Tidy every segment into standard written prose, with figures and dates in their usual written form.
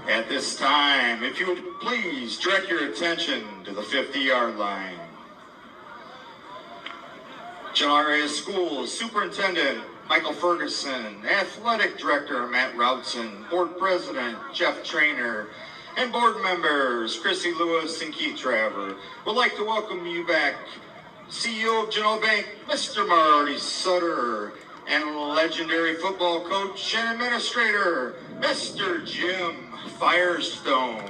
At this time, if you would please direct your attention to the 50-yard line. Genoa High School Superintendent Michael Ferguson, Athletic Director Matt Routson, Board President Jeff Trainer, and board members Chrissy Lewis and Keith Traver would like to welcome you back, CEO of Genoa Bank, Mr. Marty Sutter, and legendary football coach and administrator, Mr. Jim Firestone.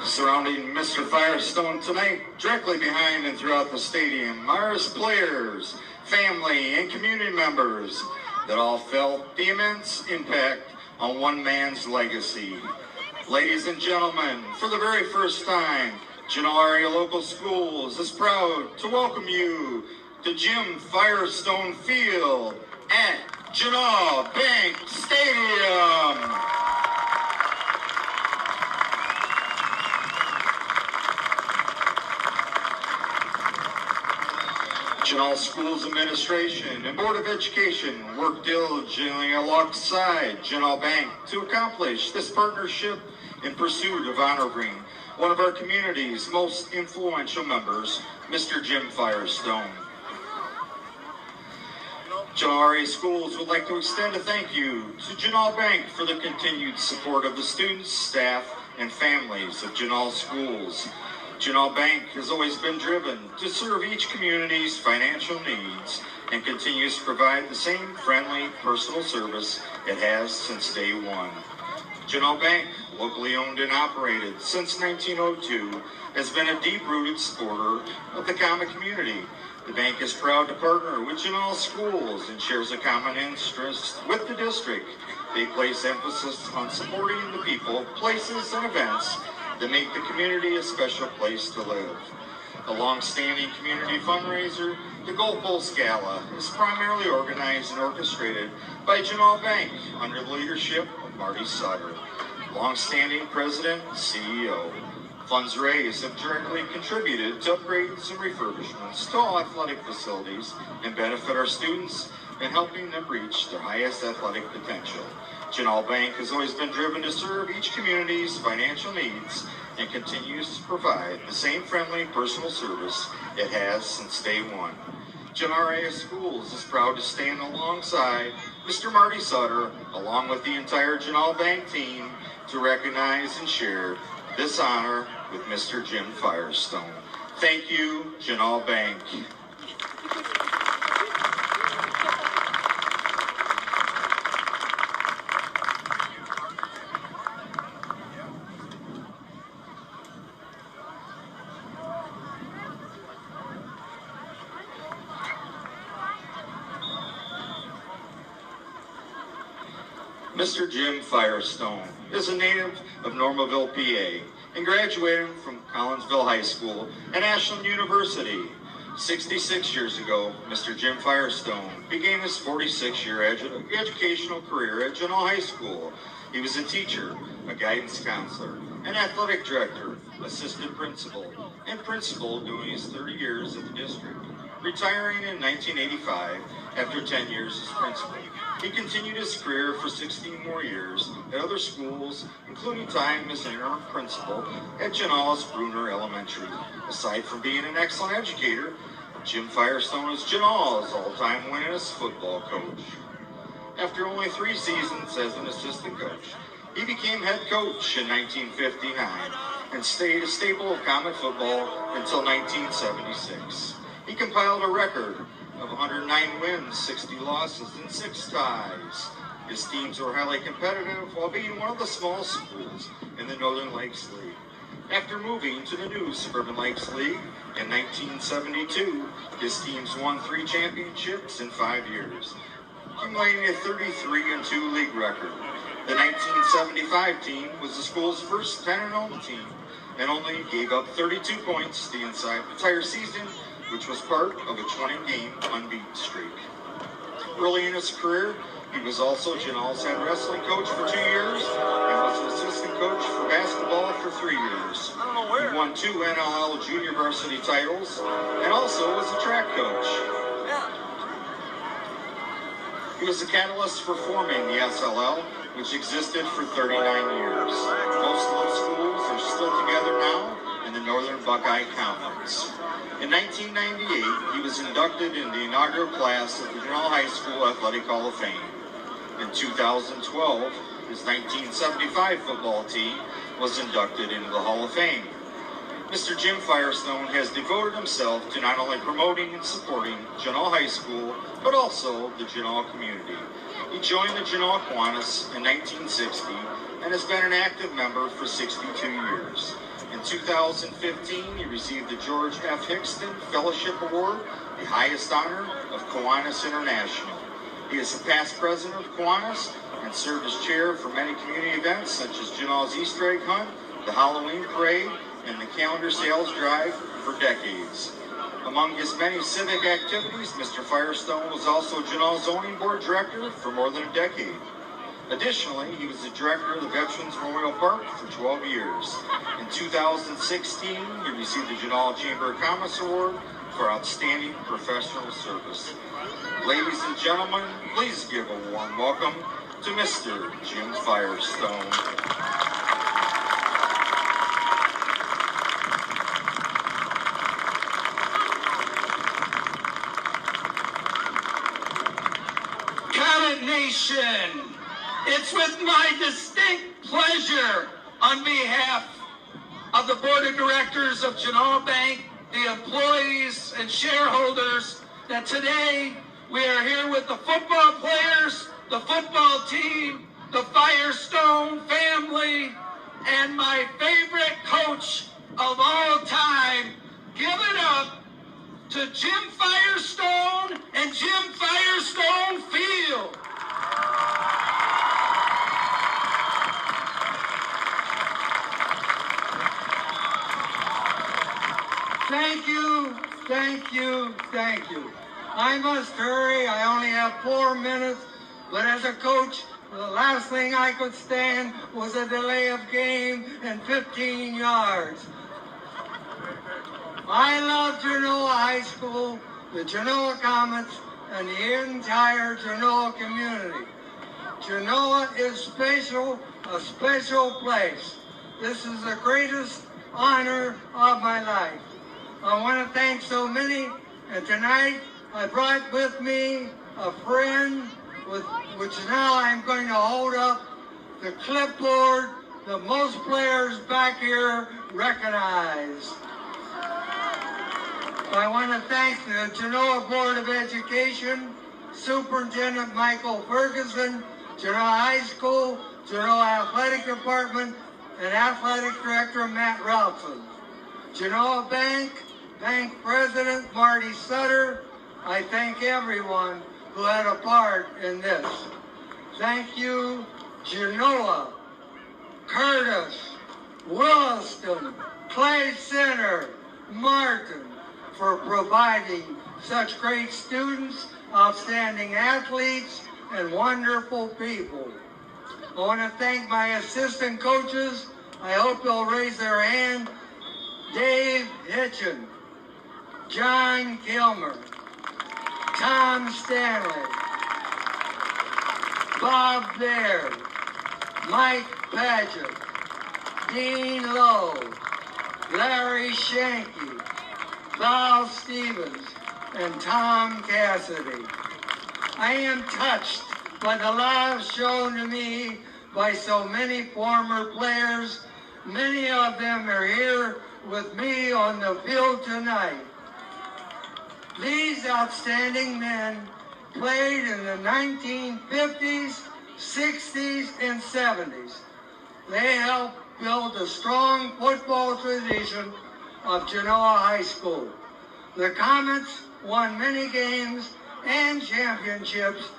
Surrounding Mr. Firestone tonight, directly behind and throughout the stadium, are his players, family, and community members that all felt the immense impact on one man's legacy. Ladies and gentlemen, for the very first time, Genoa Area Local Schools is proud to welcome you to Jim Firestone Field at Genoa Bank Stadium. Genoa Schools Administration and Board of Education work diligently alongside Genoa Bank to accomplish this partnership in pursuit of honoring one of our community's most influential members, Mr. Jim Firestone. Genoa High Schools would like to extend a thank you to Genoa Bank for the continued support of the students, staff, and families of Genoa Schools. Genoa Bank has always been driven to serve each community's financial needs and continues to provide the same friendly, personal service it has since day one. Genoa Bank, locally owned and operated since 1902, has been a deep-rooted supporter of the common community. The bank is proud to partner with Genoa Schools and shares a common interest with the district. They place emphasis on supporting the people, places, and events that make the community a special place to live. A long-standing community fundraiser, the Goalpost Gala, is primarily organized and orchestrated by Genoa Bank under the leadership of Marty Sutter, long-standing president and CEO. Funds raised have directly contributed to upgrades and refurbishments to all athletic facilities and benefit our students in helping them reach their highest athletic potential. Genoa Bank has always been driven to serve each community's financial needs and continues to provide the same friendly, personal service it has since day one. Genoa High Schools is proud to stand alongside Mr. Marty Sutter, along with the entire Genoa Bank team, to recognize and share this honor with Mr. Jim Firestone. Thank you, Genoa Bank. Mr. Jim Firestone is a native of Normaville, PA, and graduated from Collinsville High School and Ashland University. 66 years ago, Mr. Jim Firestone began his 46-year educational career at Genoa High School. He was a teacher, a guidance counselor, an athletic director, assistant principal, and principal during his 30 years at the district, retiring in 1985 after 10 years as principal. He continued his career for 16 more years at other schools, including time as interim principal at Genoa's Bruner Elementary. Aside from being an excellent educator, Jim Firestone is Genoa's all-time winningest football coach. After only 3 seasons as an assistant coach, he became head coach in 1959 and stayed a staple of Comet football until 1976. He compiled a record of 109 wins, 60 losses, and 6 ties. His teams were highly competitive while being one of the small schools in the Northern Lakes League. After moving to the new Suburban Lakes League in 1972, his teams won 3 championships in 5 years, accumulating a 33-2 league record. The 1975 team was the school's first 10-0 team and only gave up 32 points the entire season, which was part of a 20-game unbeaten streak. Early in his career, he was also Genoa's head wrestling coach for 2 years and was an assistant coach for basketball for 3 years. He won 2 NLL junior varsity titles and also was a track coach. He was the catalyst for forming the SLL, which existed for 39 years. Most of those schools are still together now in the Northern Buckeye Conference. In 1998, he was inducted in the inaugural class of the Genoa High School Athletic Hall of Fame. In 2012, his 1975 football team was inducted into the Hall of Fame. Mr. Jim Firestone has devoted himself to not only promoting and supporting Genoa High School, but also the Genoa community. He joined the Genoa Kiwanis in 1960 and has been an active member for 62 years. In 2015, he received the George F. Hickston Fellowship Award, the highest honor of Kiwanis International. He is the past president of Kiwanis and served as chair for many community events such as Genoa's Easter egg hunt, the Halloween parade, and the calendar sales drive for decades. Among his many civic activities, Mr. Firestone was also Genoa's zoning board director for more than a decade. Additionally, he was the director of the Veterans Memorial Park for 12 years. In 2016, he received the Genoa Chamber of Commerce Award for outstanding professional service. Ladies and gentlemen, please give a warm welcome to Mr. Jim Firestone. Nation, it's with my distinct pleasure on behalf of the Board of Directors of Genoa Bank, the employees and shareholders, that today we are here with the football players, the football team, the Firestone family, and my favorite coach of all time. Give it up to Jim Firestone and Jim Firestone Field. Thank you, thank you, thank you. I must hurry. I only have 4 minutes, but as a coach, the last thing I could stand was a delay of game and 15 yards. I love Genoa High School, the Genoa Comets, and the entire Genoa community. Genoa is special, a special place. This is the greatest honor of my life. I want to thank so many, and tonight I brought with me a friend, which now I'm going to hold up the clipboard that most players back here recognize. I want to thank the Genoa Board of Education, Superintendent Michael Ferguson, Genoa High School, Genoa Athletic Department, and Athletic Director Matt Ralston. Genoa Bank President Marty Sutter, I thank everyone who had a part in this. Thank you, Genoa, Curtis, Williston, Clay Center, Martin, for providing such great students, outstanding athletes, and wonderful people. I want to thank my assistant coaches. I hope they'll raise their hand. Dave Hitchen, John Kilmer, Tom Stanley, Bob Baird, Mike Padgett, Dean Lowe, Larry Shanky, Val Stevens, and Tom Cassidy. I am touched by the love shown to me by so many former players. Many of them are here with me on the field tonight. These outstanding men played in the 1950s, 60s, and 70s. They helped build a strong football tradition of Genoa High School. The Comets won many games and championships,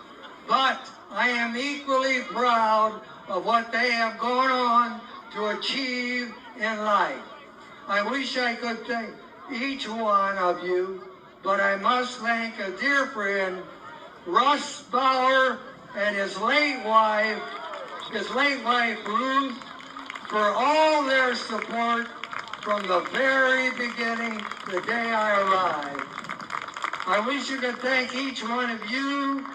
but I am equally proud of what they have gone on to achieve in life. I wish I could thank each one of you, but I must thank a dear friend, Russ Bauer, and his late wife Ruth, for all their support from the very beginning, the day I arrived. I wish I could thank each one of you,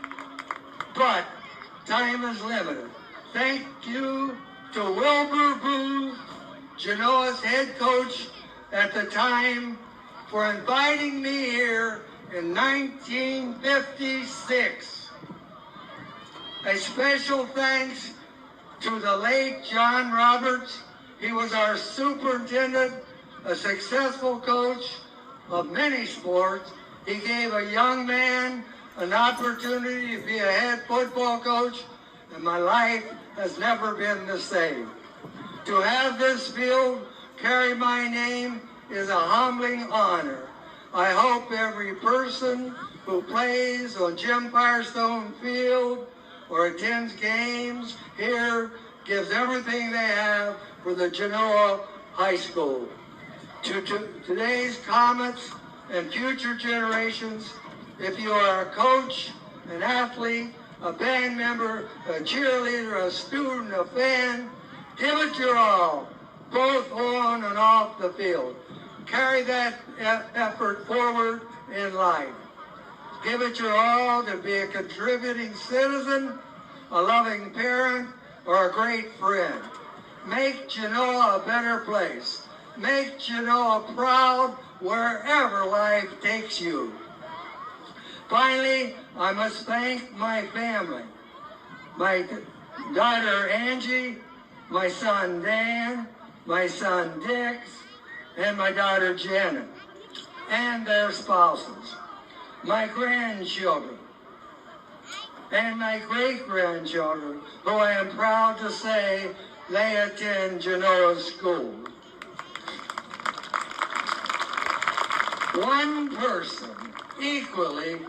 but time is limited. Thank you to Wilbur Booth, Genoa's head coach at the time, for inviting me here in 1956. A special thanks to the late John Roberts. He was our superintendent, a successful coach of many sports. He gave a young man an opportunity to be a head football coach, and my life has never been the same. To have this field carry my name is a humbling honor. I hope every person who plays on Jim Firestone Field or attends games here gives everything they have for the Genoa High School. To today's Comets and future generations, if you are a coach, an athlete, a band member, a cheerleader, a student, a fan, give it your all, both on and off the field. Carry that effort forward in life. Give it your all to be a contributing citizen, a loving parent, or a great friend. Make Genoa a better place. Make Genoa proud wherever life takes you. Finally, I must thank my family. My daughter Angie, my son Dan, my son Dix, and my daughter Janet, and their spouses, my grandchildren, and my great-grandchildren, who I am proud to say they attend Genoa School. One person equally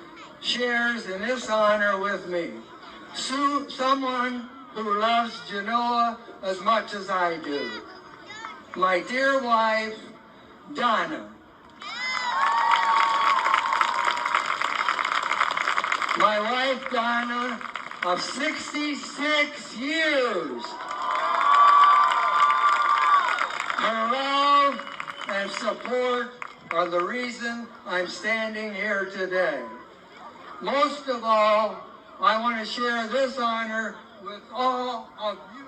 shares in this honor with me. Someone who loves Genoa as much as I do. My dear wife, Donna. My wife, Donna, of 66 years. Her love and support are the reason I'm standing here today. Most of all, I want to share this honor with all of you.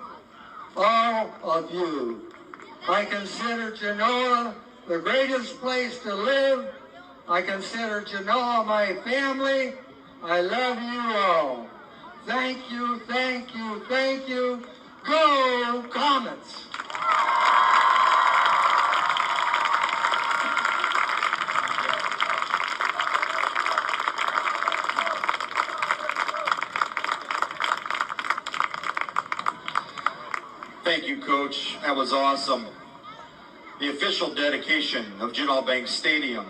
All of you. I consider Genoa the greatest place to live. I consider Genoa my family. I love you all. Thank you, thank you, thank you. Go Comets! Thank you, Coach. That was awesome. The official dedication of Genoa Bank Stadium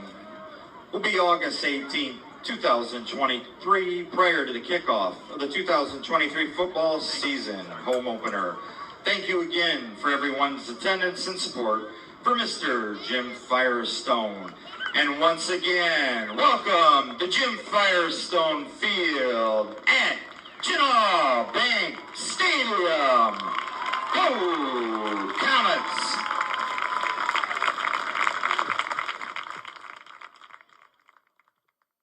will be August 18, 2023, prior to the kickoff of the 2023 football season home opener. Thank you again for everyone's attendance and support for Mr. Jim Firestone. And once again, welcome to Jim Firestone Field and